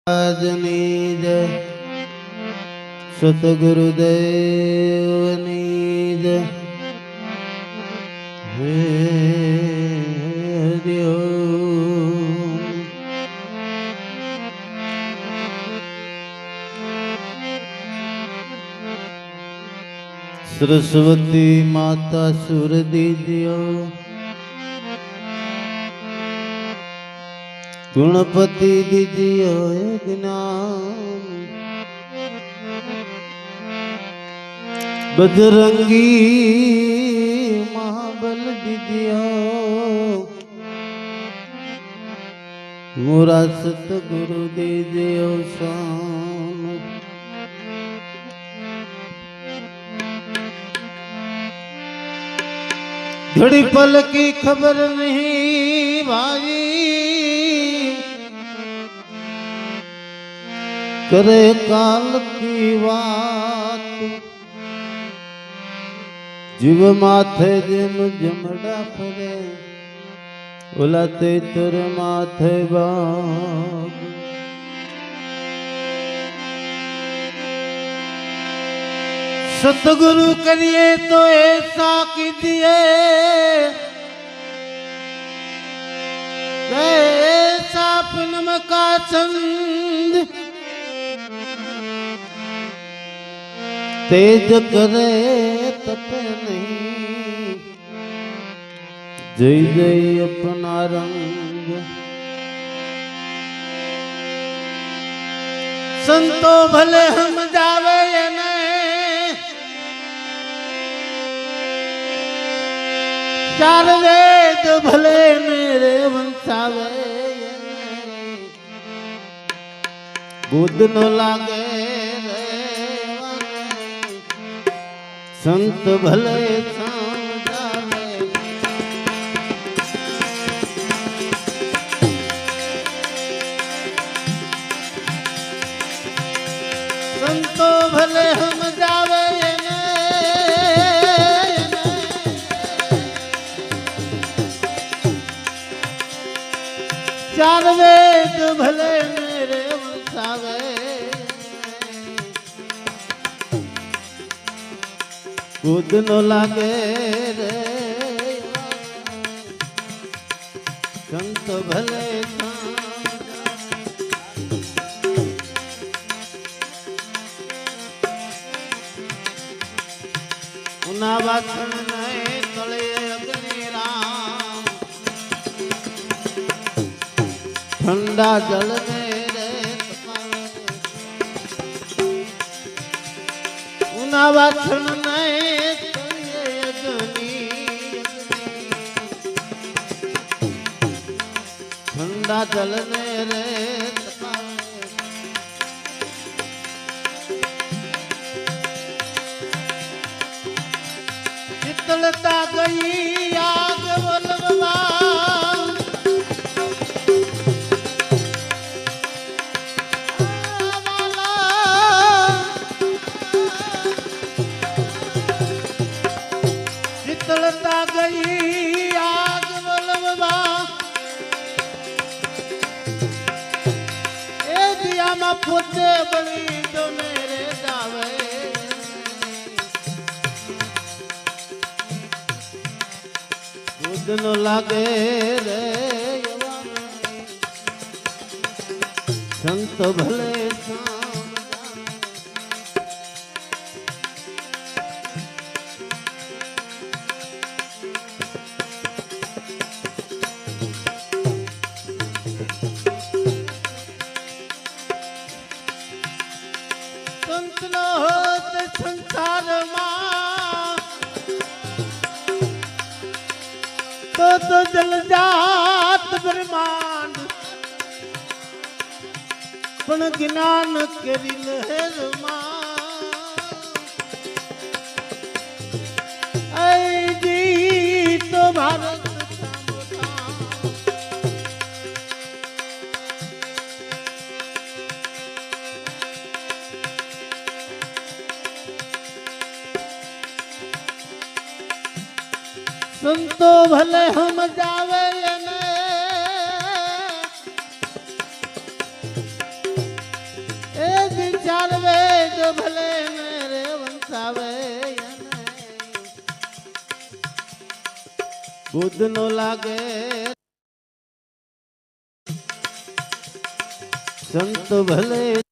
આજની જય સતગુરુદેવની જય હે હરિઓમ। સરસ્વતી માતા સુર દીજ્યો, गुणपति दीजियो ज्ञान, बजरंगी महाबल दीजियो, मोरा सतगुरु दीजियो शान। घड़ी पल की खबर नहीं भाई, करे काल की बात, जीव माथे जिम जमड़ा फरे, उलाते तर माथे बाग। सतगुरु करिए तो ऐसा कीजिए, ऐसा फिल्म का छंद तेज करे तपे नहीं, जय जय अपना रंग। संतो भले हम जावे ने, चार वेद भले मेरे वंशावे, बुद्ध न लागे संत भले समझावे। संतो भले हम जावे चार वेद भले मेरे वंशावे, खुद न लागे रे संत भले उना वासण नए तले अग्नि राम, ठंडा जल में रे उना वासण नए ठंडा जल ने रे शीतलता गई आग बोलवा, शीतलता गई आग बोलवा, फुटे बड़ी जो मेरे जावे, खुद न लागे रे संत भले संत न होत संसार मां, तो जल जात ब्रह्मांड, पण ज्ञान करी लहर मां। ऐ जी तो भारत संतो भले हम जावे ने, चार वेद भले मेरे वंसावे बुद्ध नो लागे संत भले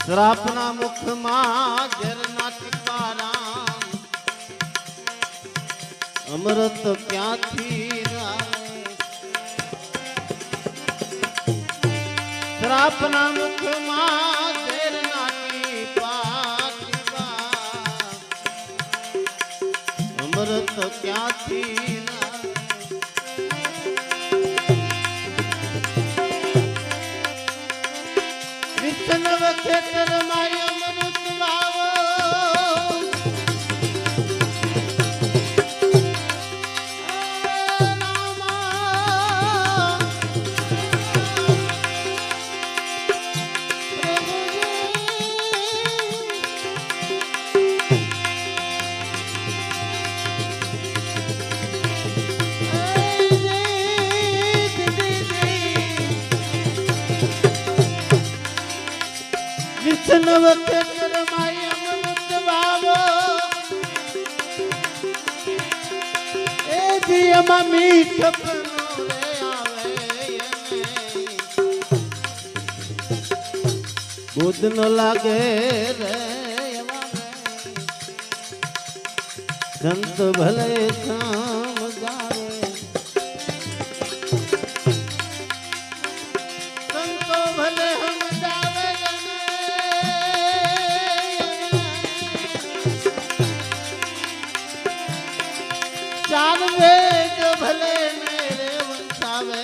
श्रापना मुख मां झरना टिकाराम अमृत क्या थी श्रापना मुख मां झरना टिका अमृत क्या थी विष्णु खेतर माय अमृत बावो विष्णु खेतर माय अमृत बावो ए दिया मीठ पनोरे आवे बुद्ध न लागे रे संत भले शाम गावे संतो भले हम जावे चार वेद भले मेरे वंसावे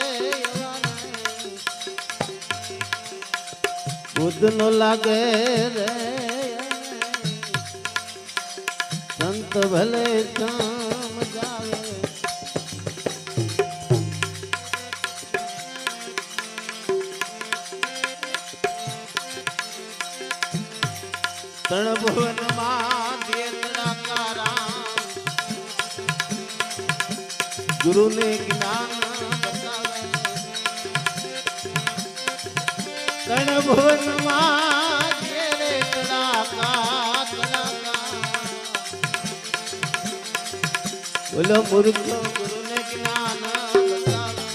बुद्ध न लागे रे संत भले शाम जावे तण भुवन मां दियतड़ा कारा गुरु ने ज्ञान बतावे तण भुवन मां तेरे तड़ाका बोलो मूर्ख गुरु ने ज्ञान बतावे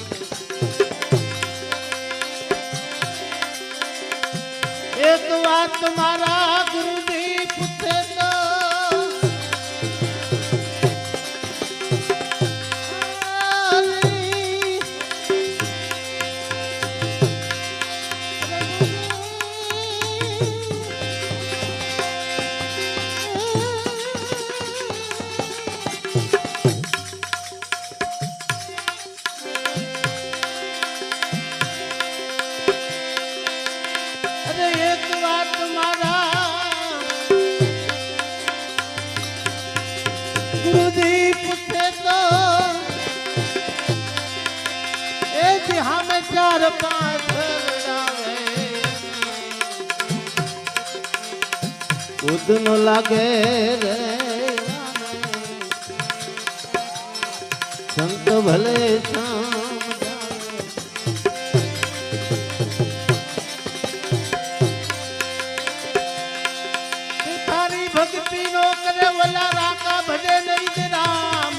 एक बात तुम्हारा गुरु जी पूछे तो एक बात तुम्हारा गुरुजी पूछे तो एक हमें चार पांच जावे खुद न लागे रे संत भले शाम भक्ति नो करे वाला राका भजे नहीं दे राम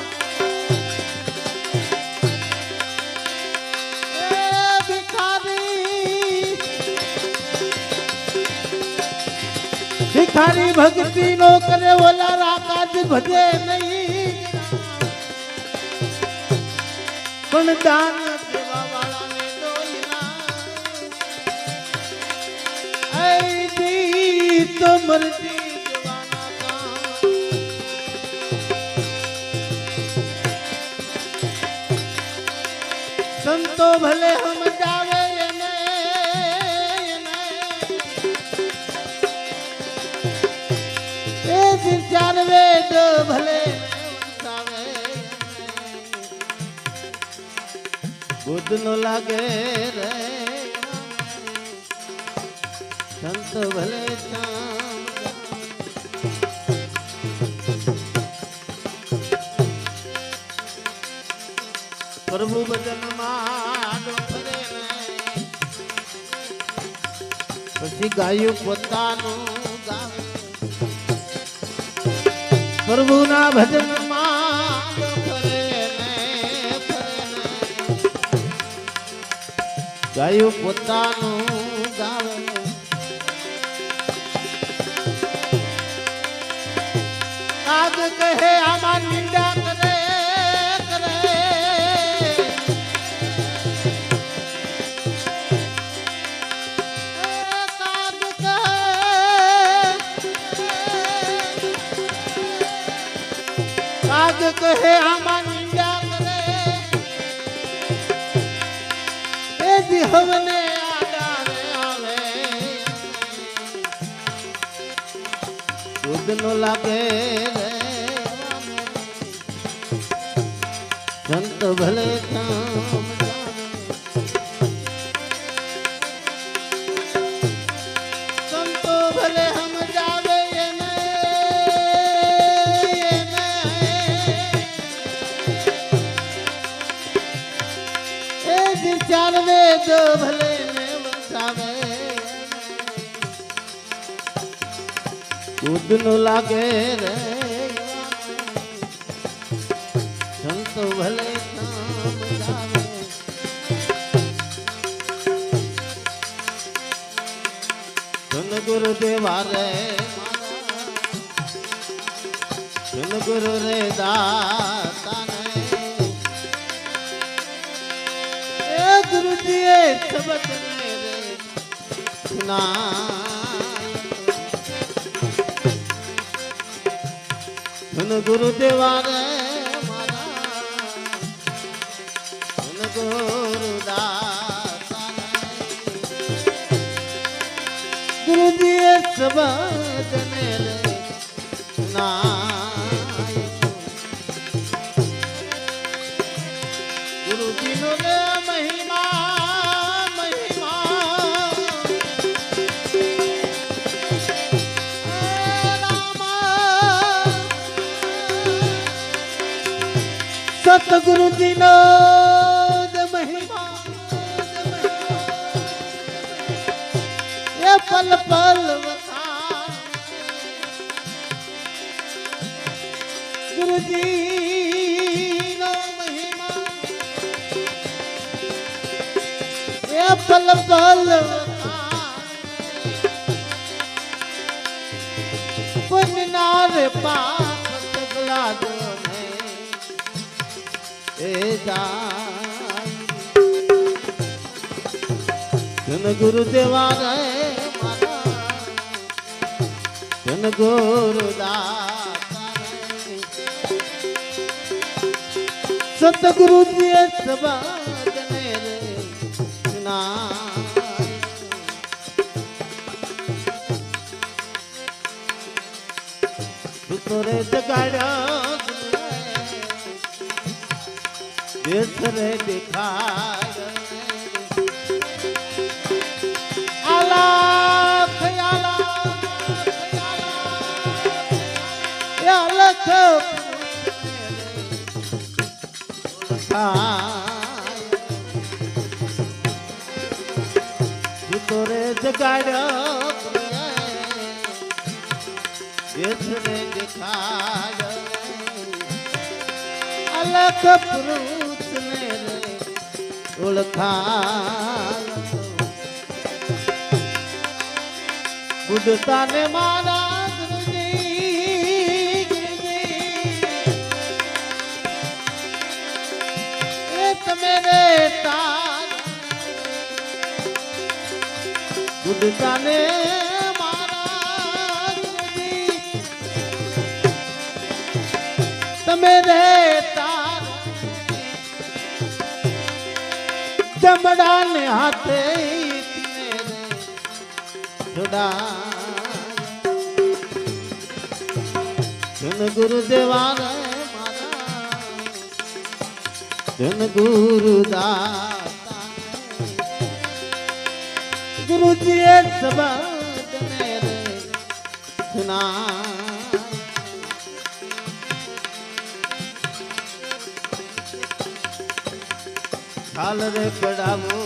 भिखारी भक्ति नो करे वाला राका भजे नहीं पण दान देवा वाला ने दोलना ऐ दी तो मर्जी संतो भले हम जावे चार वेद भले बुद्ध न लागे रे संत भले शाम પ્રભુ ભજનમાં ડોફરે ને પછી ગાયું પોતાનું ગાવે પ્રભુના ભજનમાં ડોફરે ને ગાયું પોતાનું ગાવે આગ કહે આમાં નિંદા કરે આગ કહે આમાં નિંદા કરે એ દિહવને આડાને આવે દૂધનો લાગે રે સંત ભલે થામ સંતો ભલે હમ જાવે ચાર વેદ ભલે ને વસાવે દૂધનો લાગે રે સંતો ભલે ધન ગુરુ દેવા રે ધન ગુરુ રે દાતા ગુરુજીએ શબ્દ મેરે ધન ગુરુ દેવા રે મારા ધન ગુરુ દાતા ગુરુજીએ શબ્દ મેરે ગુરુજીનો રે સતગુરુજીનો મહિમા એ પલ પલ ગુરુજીનો મહિમા એ પલ પલ પુનનાર પાપ સગલા દો ધન ગુરુ દેવા રે મારા ધન ગુરુ દાતા સતગુરુજીએ સબાદને રે સુનાય તો રે જગાડ્યો દેશ રે દેખાય આલાખ આલાખ તો રે જગાડ્યો દેશ રે દેખાય અલખ પુરુષ ને રે ઓળખાય બુદ્ધતા ને મારા ગુરુજી એ તમે રે તાર બુદ્ધતા ને મારા ગુરુજી તમે રે ચમડા ને હાથે ધન ગુરુ દેવા રે મારા ધન ગુરુ દાતા ગુરુજીએ શબ્દ ને રે સુના ખાલ રે પડાવો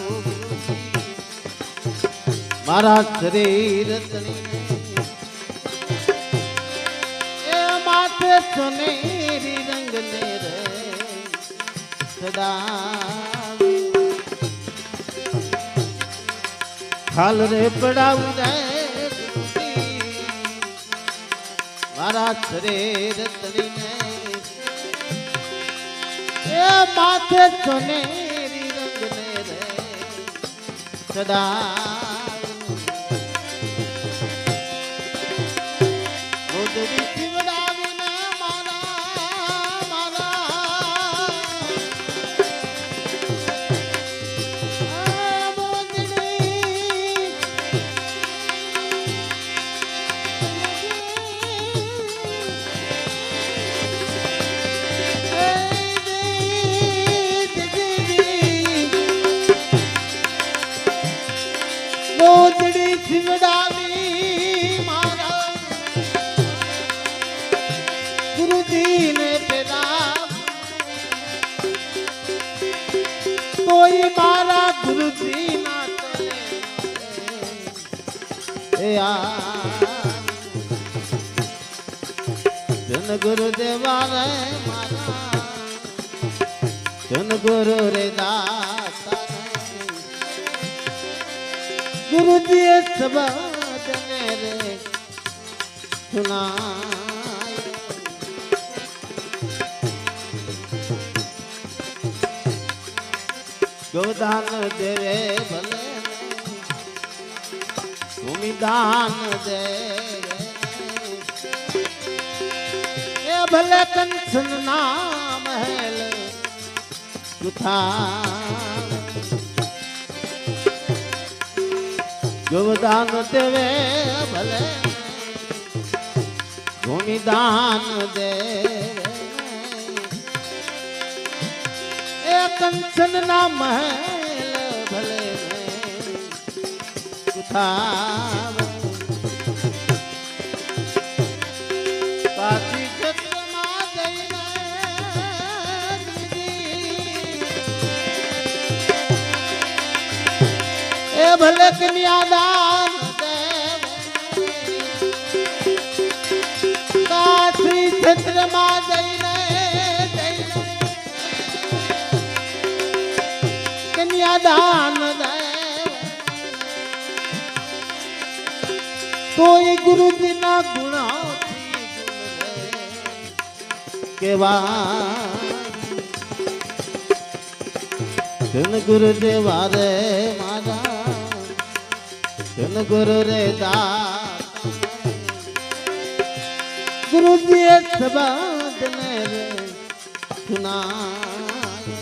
મારા શરીર તણીને એ માથે સોનેરી રંગ ને રે સદા ખાલ રે પડાવું રે મારા શરીર તણીને એ માથે સોનેરી રંગ ને રે સદા મોદડી શિવડાવીને મોદડી શિવડાવી મારા ગુરુજી ને પેલા કોઈ મારા ગુરુજી ના તને જન ગુરુદેવા રે મારા જન ગુરુ રે દાતા ગુરુજી શબ્દ ને રે સુનાય ગોદાન દેવે ભલે ભૂમિદાન દેવે એ ભલે કંચન ના મહેલ કુથા ગોદાન દેવે ભલે ભૂમિદાન દેવે એ કંચન ના મહેલ ભલે કુથા કાશી ક્ષેત્રમાં જઈને એ ભલે કન્યાદાન કાશી ક્ષેત્રમાં જઈને કન્યાદાન કોઈ ગુરુજી ના ગુણા કેવા જન ગુરુદેવા રે મારા જન ગુરુ રે દાતા ગુરુજી શબ્દ ને રે સુનાય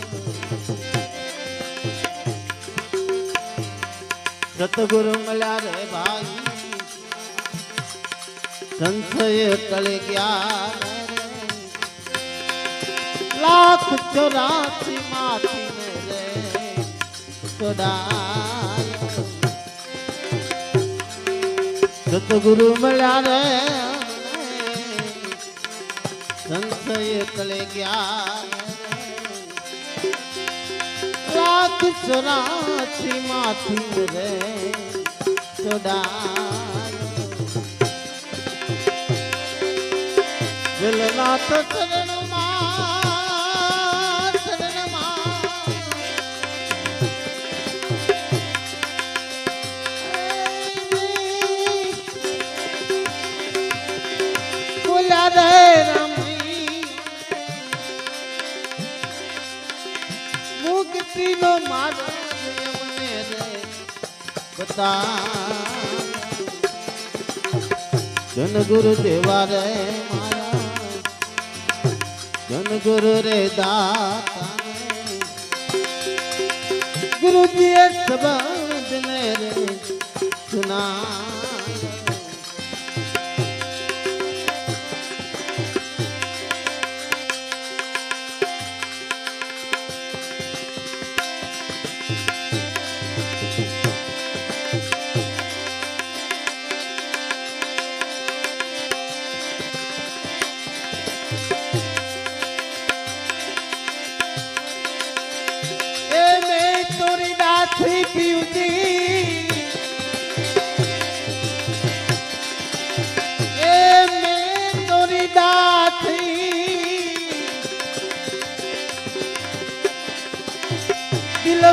સતગુરુ મળ્યા રે ભાઈ સંશય ટળી ગયા લાખ 84 માંથી ને રે સોડાય સતગુરુ મળ્યા રે સંશય ટળી ગયા લાખ 84 માંથી રે સોડાય જલનાથ શરણમાં બોલ્યા રે રમી મુક્તિ નો માર્ગ મને રે બતા જન ગુરુ દેવા રે જન ગુરુ રે દાતા ગુરુજી શબ્દ ને રે સુનાય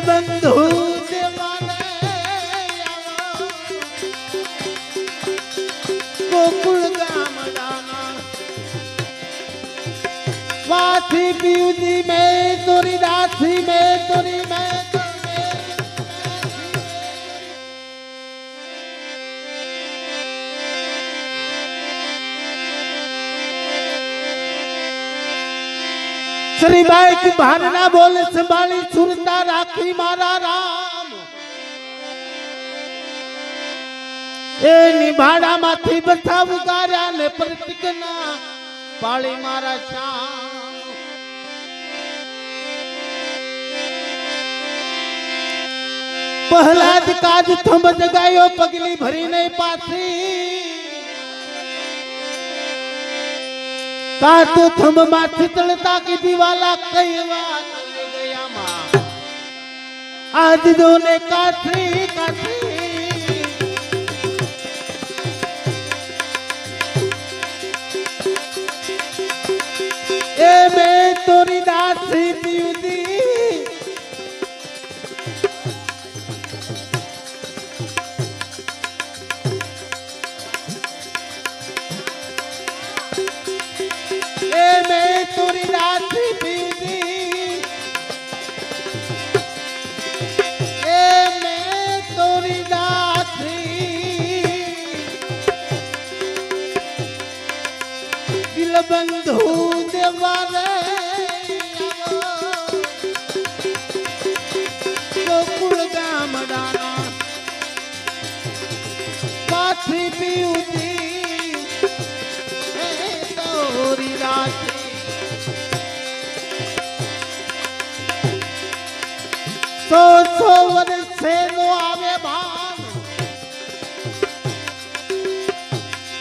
બંધુ દેવાને આવો ગોકુળ ગામડાના વાથી પીવજી મેં તોરી દાસી મેં તોરી મેં श्री बाई की भावना बोले संभाली सुरता राखी मारा राम ए निभाड़ा माथी बथा उगार्या ने प्रतिकना पाली मारा श्याम पहलाद काज थंब जगायो पगली भरी नहीं पासी कातो थंब माथी तलता की दीवाला कई बात गया मां आज दोने काठी काठी ए मैं तोरी दासी पीउदी तोरी दासी पीउदी ए मैं तोरी दासी दिल बंधु देवारे गोकुल गामडाना पाथी पीउदी ए तोरी दासी सो वर्ष से नो आवे भान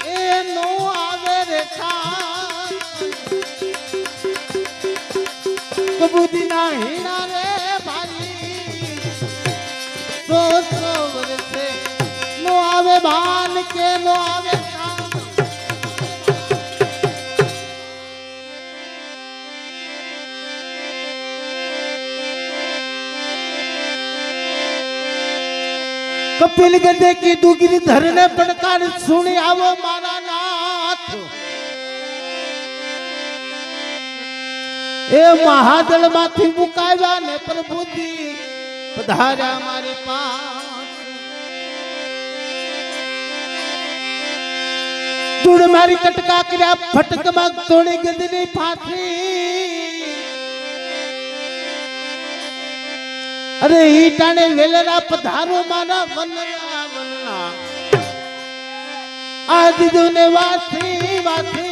ए नो आवे रेखा कबूदी ना हीना रे भाई सो वर्ष से नो आवे भान के नो आवे कपिल गदे की दुगिरी धरने पड़कार सुनी आवो मारा नाथ ए महाजल माथी मुकाव्या ने प्रभुजी पधार्या मारी पास जुड़ मारी कटका कर्या फटक मग तोड़ी गदनी फांसी अरे ही टाणे वेलरा पधारो माना वनना वनना आज दोने वासी वासी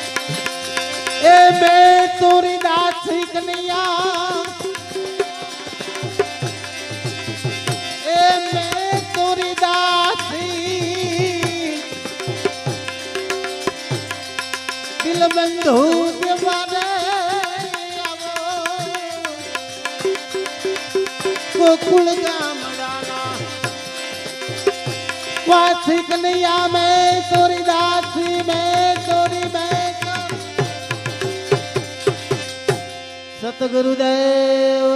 ए मैं तोरी दासी कन्हैया दिल बंधु देवारे गोकुल गामडाना वासी कन्हैया में तोरी दासी में तोरी में सतगुरुदेव